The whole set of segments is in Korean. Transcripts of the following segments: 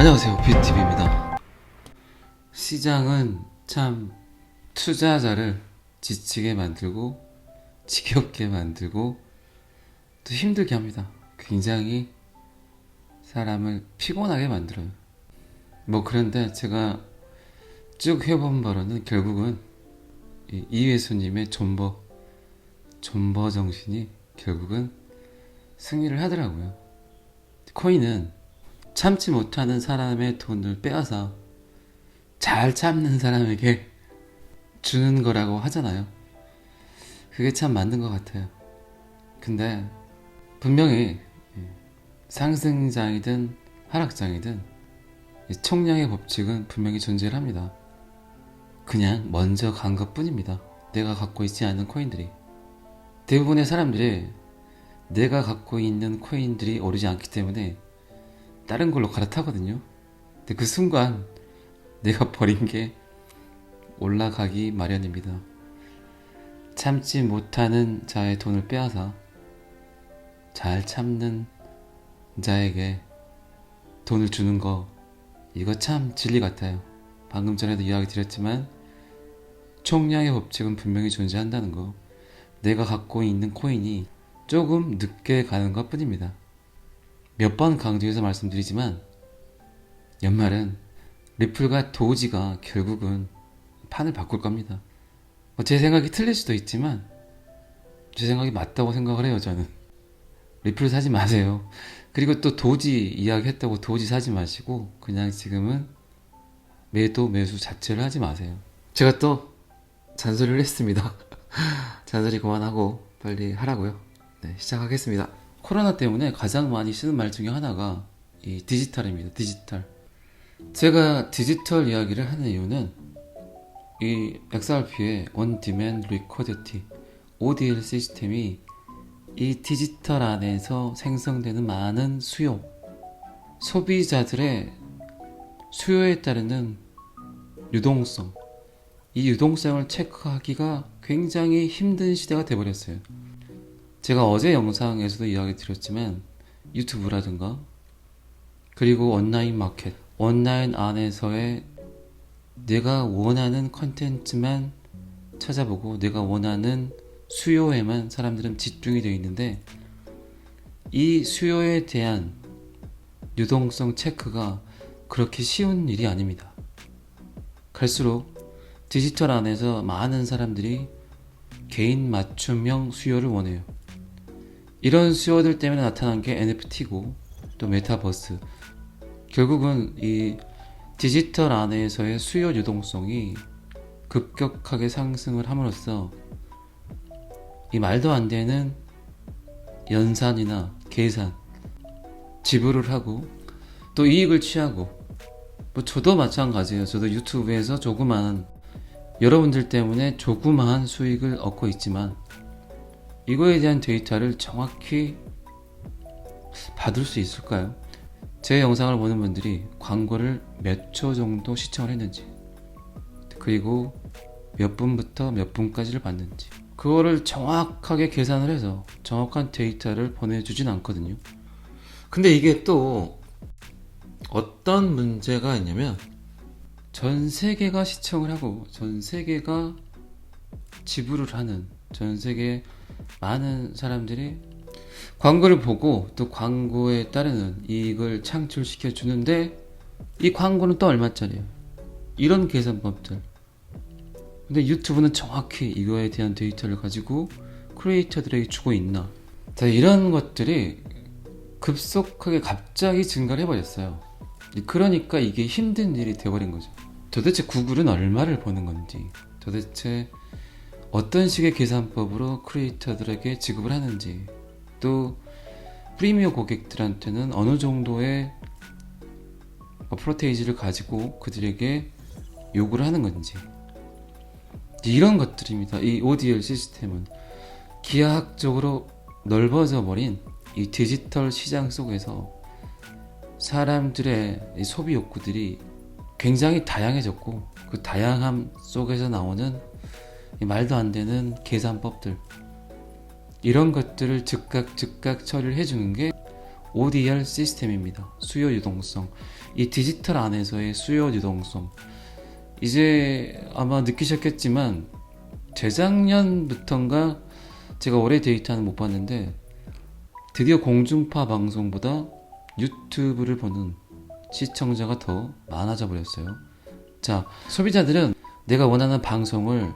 안녕하세요, 뷰티비입니다. 시장은 참 투자자를 지치게 만들고 지겹게 만들고 또 힘들게 합니다. 굉장히 사람을 피곤하게 만들어요. 그런데 제가 쭉 해본 바로는 결국은 이회수님의 존버 정신이 결국은 승리를 하더라고요. 코인은 참지 못하는 사람의 돈을 빼앗아 잘 참는 사람에게 주는 거라고 하잖아요. 그게 참 맞는 것 같아요. 근데 분명히 상승장이든 하락장이든 총량의 법칙은 분명히 존재를 합니다. 그냥 먼저 간 것 뿐입니다. 내가 갖고 있지 않은 코인들이. 대부분의 사람들이 내가 갖고 있는 코인들이 오르지 않기 때문에 다른 걸로 갈아타거든요. 근데 그 순간 내가 버린 게 올라가기 마련입니다. 참지 못하는 자의 돈을 빼앗아 잘 참는 자에게 돈을 주는 거, 이거 참 진리 같아요. 방금 전에도 이야기 드렸지만 총량의 법칙은 분명히 존재한다는 거, 내가 갖고 있는 코인이 조금 늦게 가는 것 뿐입니다. 몇 번 강조해서 말씀드리지만 연말은 리플과 도지가 결국은 판을 바꿀 겁니다. 제 생각이 틀릴 수도 있지만 제 생각이 맞다고 생각을 해요. 저는 리플 사지 마세요. 그리고 또 도지 이야기했다고 도지 사지 마시고 그냥 지금은 매수 자체를 하지 마세요. 제가 또 잔소리를 했습니다. 잔소리 그만하고 빨리 하라고요. 네, 시작하겠습니다. 코로나 때문에 가장 많이 쓰는 말 중에 하나가 이 디지털입니다. 디지털. 제가 디지털 이야기를 하는 이유는 이 XRP의 On Demand Liquidity ODL 시스템이 이 디지털 안에서 생성되는 많은 수요, 소비자들의 수요에 따르는 유동성, 이 유동성을 체크하기가 굉장히 힘든 시대가 되어버렸어요. 제가 어제 영상에서도 이야기 드렸지만 유튜브라든가 그리고 온라인 마켓, 온라인 안에서의 내가 원하는 컨텐츠만 찾아보고 내가 원하는 수요에만 사람들은 집중이 되어 있는데 이 수요에 대한 유동성 체크가 그렇게 쉬운 일이 아닙니다. 갈수록 디지털 안에서 많은 사람들이 개인 맞춤형 수요를 원해요. 이런 수요들 때문에 나타난 게 NFT고 또 메타버스. 결국은 이 디지털 안에서의 수요 유동성이 급격하게 상승을 함으로써 이 말도 안 되는 연산이나 계산, 지불을 하고 또 이익을 취하고, 저도 마찬가지예요. 저도 유튜브에서 조그마한, 여러분들 때문에 조그마한 수익을 얻고 있지만 이거에 대한 데이터를 정확히 받을 수 있을까요? 제 영상을 보는 분들이 광고를 몇 초 정도 시청을 했는지, 그리고 몇 분부터 몇 분까지를 봤는지, 그거를 정확하게 계산을 해서 정확한 데이터를 보내주진 않거든요. 근데 이게 또 어떤 문제가 있냐면 전 세계가 시청을 하고 전 세계가 지불을 하는, 전 세계 많은 사람들이 광고를 보고 또 광고에 따르는 이익을 창출시켜 주는데 이 광고는 또 얼마짜리예요? 이런 계산법들. 근데 유튜브는 정확히 이거에 대한 데이터를 가지고 크리에이터들에게 주고 있나? 자, 이런 것들이 급속하게 갑자기 증가를 해버렸어요. 그러니까 이게 힘든 일이 되어버린 거죠. 도대체 구글은 얼마를 버는 건지, 도대체 어떤 식의 계산법으로 크리에이터들에게 지급을 하는지, 또 프리미어 고객들한테는 어느 정도의 프로테이지를 가지고 그들에게 요구를 하는 건지, 이런 것들입니다. 이 ODL 시스템은 기하학적으로 넓어져 버린 이 디지털 시장 속에서 사람들의 이 소비 욕구들이 굉장히 다양해졌고, 그 다양함 속에서 나오는 이 말도 안 되는 계산법들, 이런 것들을 즉각 처리를 해주는 게 ODR 시스템입니다. 수요 유동성. 이 디지털 안에서의 수요 유동성. 이제 아마 느끼셨겠지만 재작년부터인가 제가 올해 데이터는 못 봤는데 드디어 공중파 방송보다 유튜브를 보는 시청자가 더 많아져 버렸어요. 자, 소비자들은 내가 원하는 방송을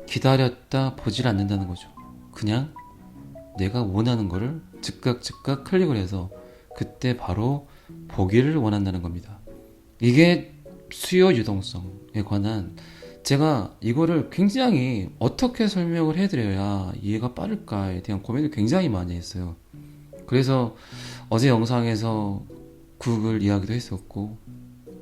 기다렸다 보질 않는다는 거죠. 그냥 내가 원하는 거를 즉각 클릭을 해서 그때 바로 보기를 원한다는 겁니다. 이게 수요 유동성에 관한 제가 이거를 굉장히 어떻게 설명을 해드려야 이해가 빠를까에 대한 고민을 굉장히 많이 했어요. 그래서 어제 영상에서 구글 이야기도 했었고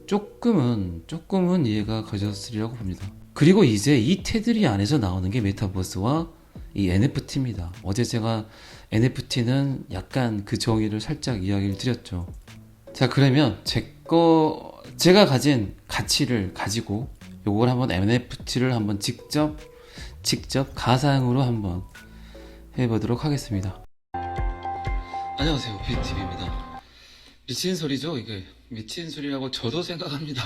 조금은 이해가 가졌으리라고 봅니다. 그리고 이제 이 테두리 안에서 나오는 게 메타버스와 이 NFT입니다. 어제 제가 NFT는 약간 그 정의를 살짝 이야기를 드렸죠. 자, 그러면 제가 가진 가치를 가지고 요걸 한번 NFT를 한번 직접 가상으로 한번 해보도록 하겠습니다. 안녕하세요, BTV입니다. 미친 소리죠, 이게. 미친 소리라고 저도 생각합니다.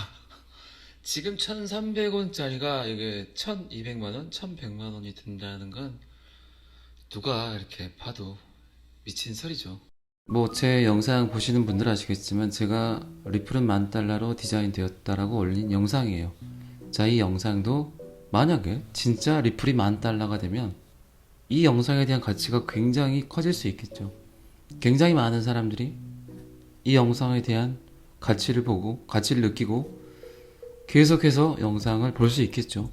지금 1,300원짜리가 이게 1,200만원, 1,100만원이 든다는 건 누가 이렇게 봐도 미친 소리죠. 뭐 제 영상 보시는 분들 아시겠지만 제가 리플은 $10,000로 디자인되었다라고 올린 영상이에요. 자, 이 영상도 만약에 진짜 리플이 $10,000가 되면 이 영상에 대한 가치가 굉장히 커질 수 있겠죠. 굉장히 많은 사람들이 이 영상에 대한 가치를 보고 가치를 느끼고 계속해서 영상을 볼 수 있겠죠.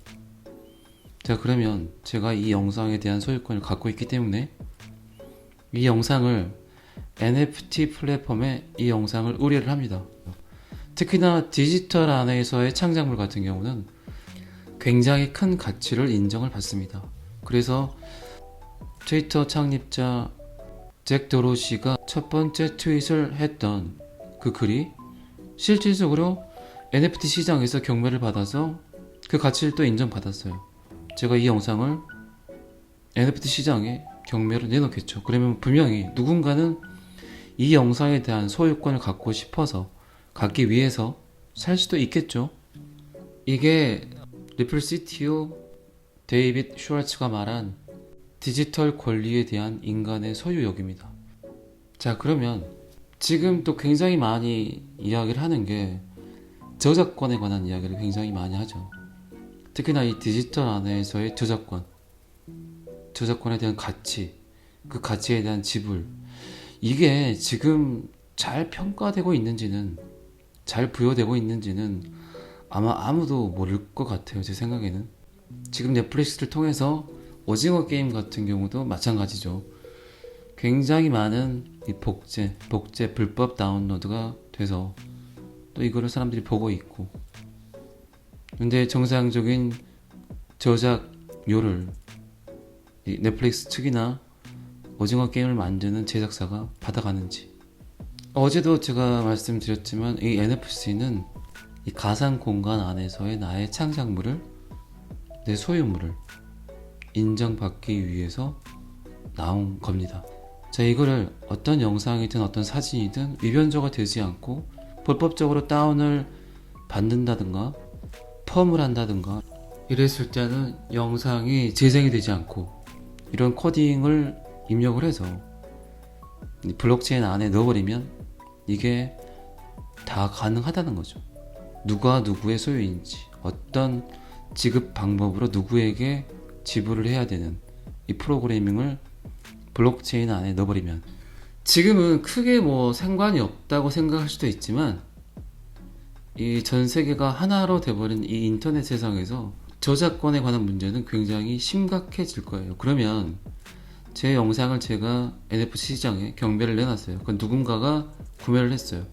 자, 그러면 제가 이 영상에 대한 소유권을 갖고 있기 때문에 이 영상을 NFT 플랫폼에 이 영상을 의뢰를 합니다. 특히나 디지털 안에서의 창작물 같은 경우는 굉장히 큰 가치를 인정을 받습니다. 그래서 트위터 창립자 잭 도로시가 첫 번째 트윗을 했던 그 글이 실질적으로 NFT 시장에서 경매를 받아서 그 가치를 또 인정받았어요. 제가 이 영상을 NFT 시장에 경매로 내놓겠죠. 그러면 분명히 누군가는 이 영상에 대한 소유권을 갖고 싶어서 갖기 위해서 살 수도 있겠죠. 이게 리플 CTO 데이빗 슈왈츠가 말한 디지털 권리에 대한 인간의 소유욕입니다. 자, 그러면 지금 또 굉장히 많이 이야기를 하는 게 저작권에 관한 이야기를 굉장히 많이 하죠. 특히나 이 디지털 안에서의 저작권에 대한 가치, 그 가치에 대한 지불, 이게 지금 잘 평가되고 있는지는, 잘 부여되고 있는지는 아마 아무도 모를 것 같아요. 제 생각에는. 지금 넷플릭스를 통해서 오징어 게임 같은 경우도 마찬가지죠. 굉장히 많은 이 복제 불법 다운로드가 돼서 또 이거를 사람들이 보고 있고, 근데 정상적인 저작료를 이 넷플릭스 측이나 오징어 게임을 만드는 제작사가 받아가는지. 어제도 제가 말씀드렸지만 이 NFC는 이 가상 공간 안에서의 나의 창작물을, 내 소유물을 인정받기 위해서 나온 겁니다. 자, 이거를 어떤 영상이든 어떤 사진이든 위변조가 되지 않고 불법적으로 다운을 받는다든가 펌을 한다든가 이랬을 때는 영상이 재생이 되지 않고 이런 코딩을 입력을 해서 블록체인 안에 넣어버리면 이게 다 가능하다는 거죠. 누가 누구의 소유인지, 어떤 지급 방법으로 누구에게 지불을 해야 되는 이 프로그래밍을 블록체인 안에 넣어버리면, 지금은 크게 뭐 상관이 없다고 생각할 수도 있지만 이 전 세계가 하나로 돼버린 이 인터넷 세상에서 저작권에 관한 문제는 굉장히 심각해질 거예요. 그러면 제 영상을 제가 NFT 시장에 경매를 내놨어요. 그건 누군가가 구매를 했어요.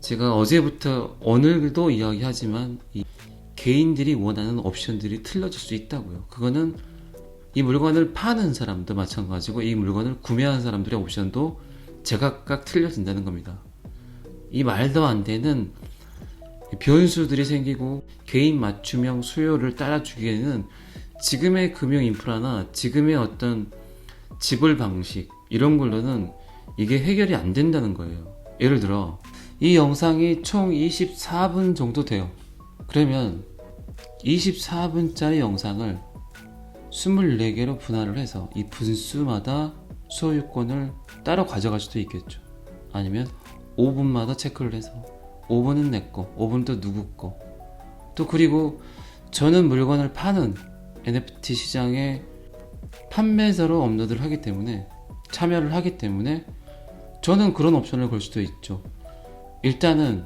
제가 어제부터 오늘도 이야기하지만 이 개인들이 원하는 옵션들이 틀려질 수 있다고요. 그거는 이 물건을 파는 사람도 마찬가지고 이 물건을 구매하는 사람들의 옵션도 제각각 틀려진다는 겁니다. 이 말도 안 되는 변수들이 생기고 개인 맞춤형 수요를 따라주기에는 지금의 금융 인프라나 지금의 어떤 지불 방식 이런 걸로는 이게 해결이 안 된다는 거예요. 예를 들어 이 영상이 총 24분 정도 돼요. 그러면 24분짜리 영상을 24개로 분할을 해서 이 분수마다 소유권을 따로 가져갈 수도 있겠죠. 아니면 5분마다 체크를 해서 5분은 내 거, 5분은 또 누구 거. 또 그리고 저는 물건을 파는 NFT 시장에 판매자로 업로드를 하기 때문에, 참여를 하기 때문에 저는 그런 옵션을 걸 수도 있죠. 일단은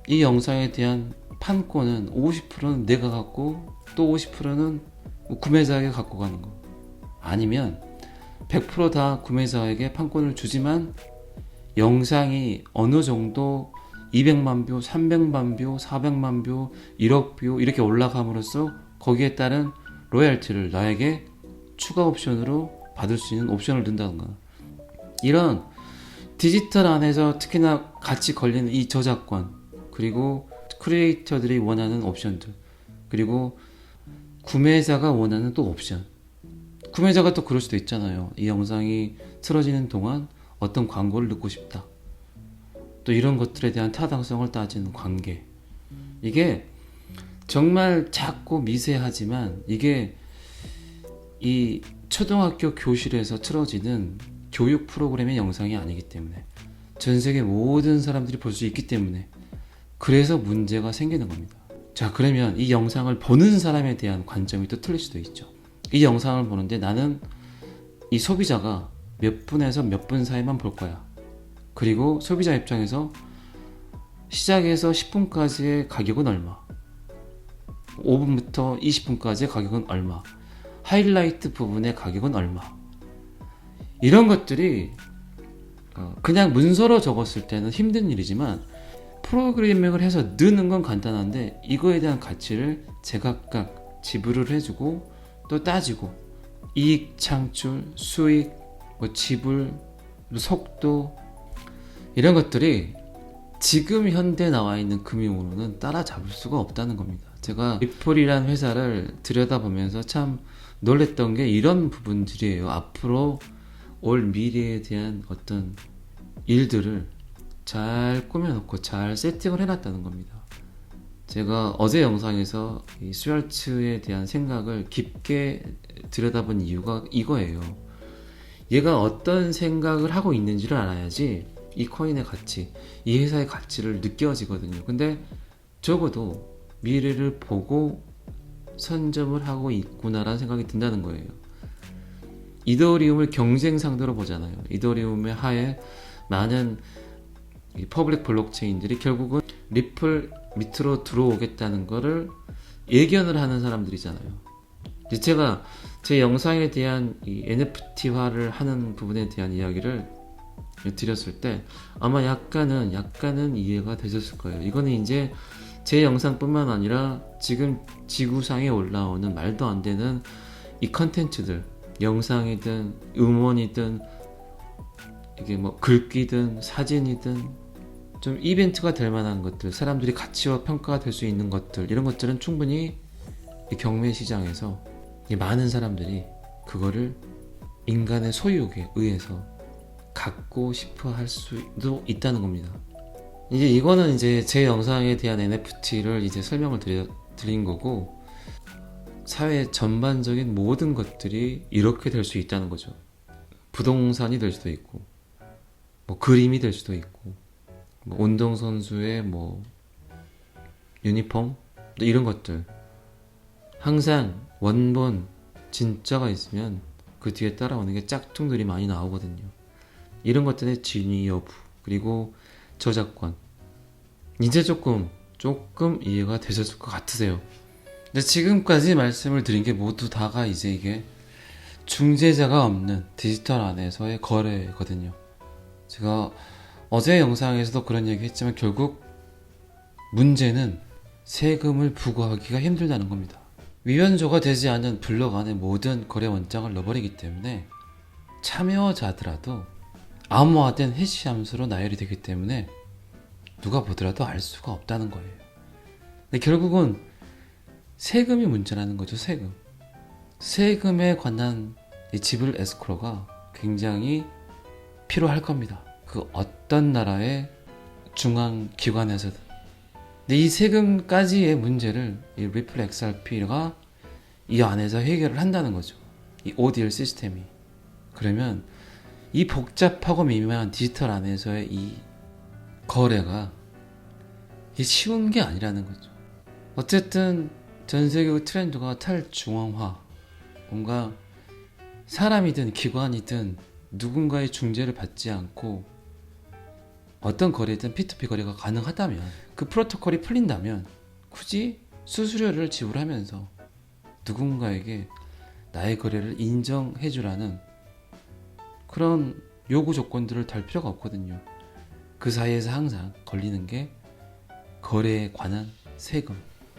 이 영상에 대한 판권은 50%는 내가 갖고 또 50%는 구매자에게 갖고 가는 거. 아니면 100% 다 구매자에게 판권을 주지만 영상이 어느 정도 200만 뷰, 300만 뷰, 400만 뷰, 1억 뷰 이렇게 올라감으로써 거기에 따른 로열티를 나에게 추가 옵션으로 받을 수 있는 옵션을 둔다던가. 이런 디지털 안에서 특히나 같이 걸리는 이 저작권, 그리고 크리에이터들이 원하는 옵션들, 그리고 구매자가 원하는 또 옵션. 구매자가 또 그럴 수도 있잖아요. 이 영상이 틀어지는 동안 어떤 광고를 넣고 싶다. 또 이런 것들에 대한 타당성을 따지는 관계. 이게 정말 작고 미세하지만 이게 이 초등학교 교실에서 틀어지는 교육 프로그램의 영상이 아니기 때문에, 전 세계 모든 사람들이 볼 수 있기 때문에, 그래서 문제가 생기는 겁니다. 자, 그러면 이 영상을 보는 사람에 대한 관점이 또 틀릴 수도 있죠. 이 영상을 보는데 나는 이 소비자가 몇 분에서 몇 분 사이만 볼 거야. 그리고 소비자 입장에서 시작해서 10분까지의 가격은 얼마, 5분부터 20분까지의 가격은 얼마, 하이라이트 부분의 가격은 얼마. 이런 것들이 그냥 문서로 적었을 때는 힘든 일이지만 프로그래밍을 해서 넣는 건 간단한데, 이거에 대한 가치를 제각각 지불을 해주고 또 따지고, 이익 창출, 수익, 지불, 속도, 이런 것들이 지금 현대 나와 있는 금융으로는 따라잡을 수가 없다는 겁니다. 제가 리플이라는 회사를 들여다보면서 참 놀랬던 게 이런 부분들이에요. 앞으로 올 미래에 대한 어떤 일들을 잘 꾸며놓고 잘 세팅을 해놨다는 겁니다. 제가 어제 영상에서 이 스왈츠에 대한 생각을 깊게 들여다본 이유가 이거예요. 얘가 어떤 생각을 하고 있는지를 알아야지 이 코인의 가치, 이 회사의 가치를 느껴지거든요. 근데 적어도 미래를 보고 선점을 하고 있구나라는 생각이 든다는 거예요. 이더리움을 경쟁 상대로 보잖아요. 이더리움의 하에 많은 이 퍼블릭 블록체인들이 결국은 리플 밑으로 들어오겠다는 거를 예견을 하는 사람들이잖아요. 제가 제 영상에 대한 이 NFT화를 하는 부분에 대한 이야기를 드렸을 때 아마 약간은 이해가 되셨을 거예요. 이거는 이제 제 영상뿐만 아니라 지금 지구상에 올라오는 말도 안 되는 이 컨텐츠들, 영상이든 음원이든 이게 뭐 글귀든 사진이든 좀 이벤트가 될 만한 것들, 사람들이 가치와 평가가 될 수 있는 것들, 이런 것들은 충분히 이 경매 시장에서 이 많은 사람들이 그거를 인간의 소유욕에 의해서 갖고 싶어 할 수도 있다는 겁니다. 이제 이거는 이제 제 영상에 대한 NFT를 이제 설명을 드린 거고, 사회 전반적인 모든 것들이 이렇게 될 수 있다는 거죠. 부동산이 될 수도 있고, 뭐 그림이 될 수도 있고, 뭐 운동선수의 뭐 유니폼, 이런 것들. 항상 원본 진짜가 있으면 그 뒤에 따라오는 게 짝퉁들이 많이 나오거든요. 이런 것들의 진위 여부, 그리고 저작권. 이제 조금 이해가 되셨을 것 같으세요. 근데 지금까지 말씀을 드린 게 모두 다가 이제 이게 중재자가 없는 디지털 안에서의 거래거든요. 제가 어제 영상에서도 그런 얘기 했지만 결국 문제는 세금을 부과하기가 힘들다는 겁니다. 위헌조가 되지 않은 블록 안에 모든 거래 원장을 넣어버리기 때문에 참여자더라도 암호화된 해시 함수로 나열이 되기 때문에 누가 보더라도 알 수가 없다는 거예요. 근데 결국은 세금이 문제라는 거죠. 세금에 관한 이 지불 에스크로가 굉장히 필요할 겁니다. 그 어떤 나라의 중앙기관에서든. 근데 이 세금까지의 문제를 이 리플 XRP가 이 안에서 해결을 한다는 거죠. 이 ODL 시스템이. 그러면 이 복잡하고 미묘한 디지털 안에서의 이 거래가 쉬운 게 아니라는 거죠. 어쨌든 전 세계 트렌드가 탈중앙화, 뭔가 사람이든 기관이든 누군가의 중재를 받지 않고 어떤 거래든 P2P 거래가 가능하다면, 그 프로토콜이 풀린다면 굳이 수수료를 지불하면서 누군가에게 나의 거래를 인정해주라는 그런 요구 조건들을 달 필요가 없거든요. 그 사이에서 항상 걸리는 게 거래에 관한 세금.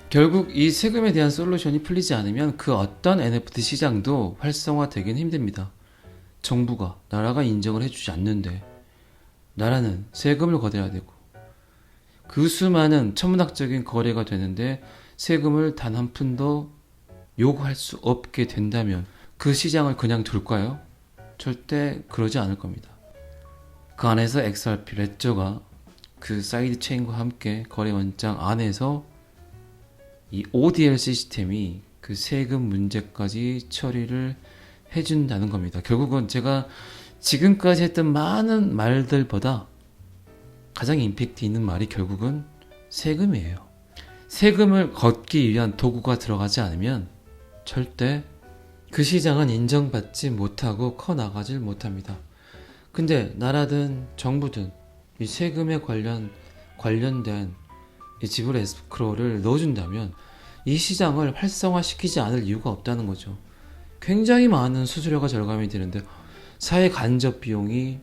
결국 이 세금에 대한 솔루션이 풀리지 않으면 그 어떤 NFT 시장도 활성화되긴 힘듭니다. 정부가, 나라가 인정을 해주지 않는데 나라는 세금을 걷어야 되고, 그 수많은 천문학적인 거래가 되는데 세금을 단 한 푼도 요구할 수 없게 된다면 그 시장을 그냥 둘까요? 절대 그러지 않을 겁니다. 그 안에서 XRP, 레저가 그 사이드 체인과 함께 거래 원장 안에서 이 ODL 시스템이 그 세금 문제까지 처리를 해준다는 겁니다. 결국은 제가 지금까지 했던 많은 말들보다 가장 임팩트 있는 말이 결국은 세금이에요. 세금을 걷기 위한 도구가 들어가지 않으면 절대 그 시장은 인정받지 못하고 커나가질 못합니다. 근데 나라든 정부든 이 세금에 관련된 이 지불 에스크로를 넣어준다면 이 시장을 활성화시키지 않을 이유가 없다는 거죠. 굉장히 많은 수수료가 절감이 되는데 사회 간접 비용이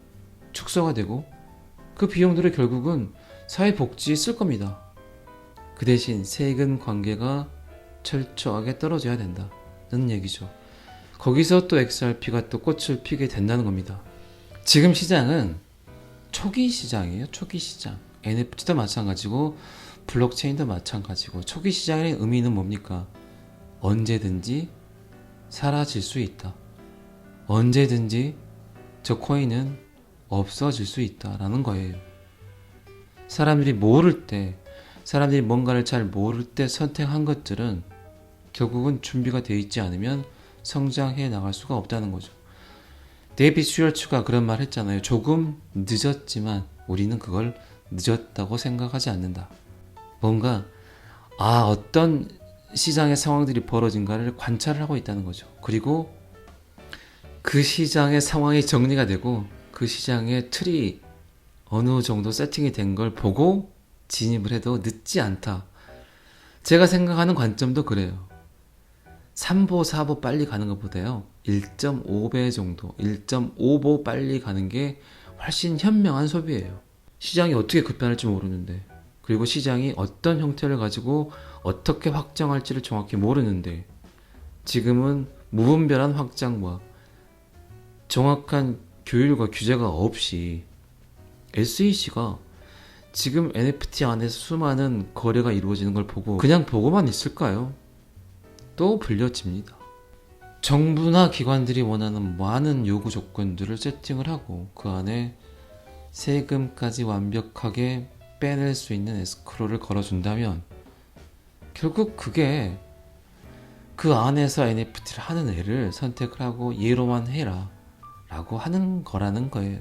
축소가 되고 그 비용들을 결국은 사회복지에 쓸 겁니다. 그 대신 세금 관계가 철저하게 떨어져야 된다는 얘기죠. 거기서 또 XRP가 또 꽃을 피게 된다는 겁니다. 지금 시장은 초기 시장이에요. 초기 시장. NFT도 마찬가지고 블록체인도 마찬가지고, 초기 시장의 의미는 뭡니까? 언제든지 사라질 수 있다. 언제든지 저 코인은 없어질 수 있다라는 거예요. 사람들이 뭔가를 잘 모를 때 선택한 것들은 결국은 준비가 되어 있지 않으면 성장해 나갈 수가 없다는 거죠. 데이빗 슈얼츠가 그런 말 했잖아요. 조금 늦었지만 우리는 그걸 늦었다고 생각하지 않는다. 뭔가 어떤 시장의 상황들이 벌어진가를 관찰을 하고 있다는 거죠. 그리고 그 시장의 상황이 정리가 되고 그 시장의 틀이 어느 정도 세팅이 된 걸 보고 진입을 해도 늦지 않다. 제가 생각하는 관점도 그래요. 3보, 4보 빨리 가는 것보다요 1.5배 정도, 1.5보 빨리 가는 게 훨씬 현명한 소비예요. 시장이 어떻게 급변할지 모르는데, 그리고 시장이 어떤 형태를 가지고 어떻게 확장할지를 정확히 모르는데, 지금은 무분별한 확장과 정확한 규율과 규제가 없이 SEC가 지금 NFT 안에서 수많은 거래가 이루어지는 걸 보고 그냥 보고만 있을까요? 또 불려집니다. 정부나 기관들이 원하는 많은 요구 조건들을 세팅을 하고 그 안에 세금까지 완벽하게 빼낼 수 있는 에스크로를 걸어준다면 결국 그게 그 안에서 NFT를 하는 애를 선택을 하고 얘로만 해라 라고 하는 거라는 거예요.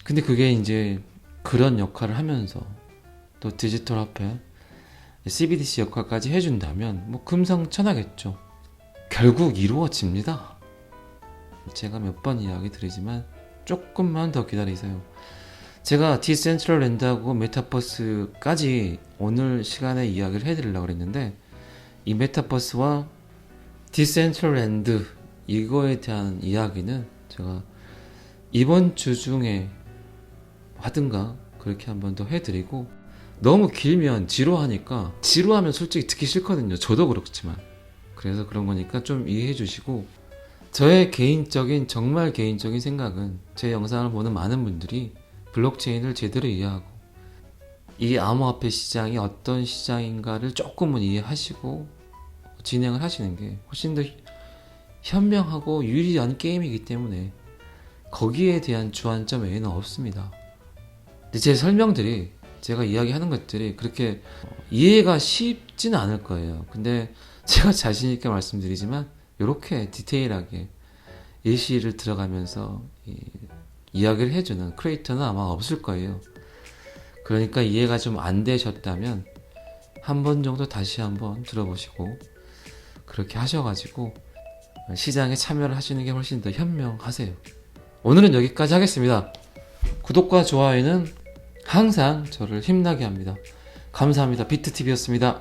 근데 그게 이제 그런 역할을 하면서 또 디지털 화폐 CBDC 역할까지 해준다면 뭐 금상첨화겠죠. 결국 이루어집니다. 제가 몇 번 이야기 드리지만 조금만 더 기다리세요. 제가 디센트럴랜드하고 메타버스까지 오늘 시간에 이야기를 해드리려고 했는데, 이 메타버스와 디센트럴랜드 이거에 대한 이야기는 제가 이번 주 중에 하든가 그렇게 한번 더 해드리고, 너무 길면 지루하면 솔직히 듣기 싫거든요. 저도 그렇지만. 그래서 그런 거니까 좀 이해해 주시고, 저의 정말 개인적인 생각은 제 영상을 보는 많은 분들이 블록체인을 제대로 이해하고 이 암호화폐 시장이 어떤 시장인가를 조금은 이해하시고 진행을 하시는 게 훨씬 더 현명하고 유리한 게임이기 때문에 거기에 대한 주안점 외에는 없습니다. 근데 제 설명들이, 제가 이야기하는 것들이 그렇게 이해가 쉽지는 않을 거예요. 근데 제가 자신있게 말씀드리지만 이렇게 디테일하게 예시를 들어가면서 이야기를 해주는 크리에이터는 아마 없을 거예요. 그러니까 이해가 좀 안 되셨다면 한 번 정도 다시 한번 들어보시고 그렇게 하셔가지고 시장에 참여를 하시는 게 훨씬 더 현명하세요. 오늘은 여기까지 하겠습니다. 구독과 좋아요는 항상 저를 힘나게 합니다. 감사합니다. 비트TV였습니다.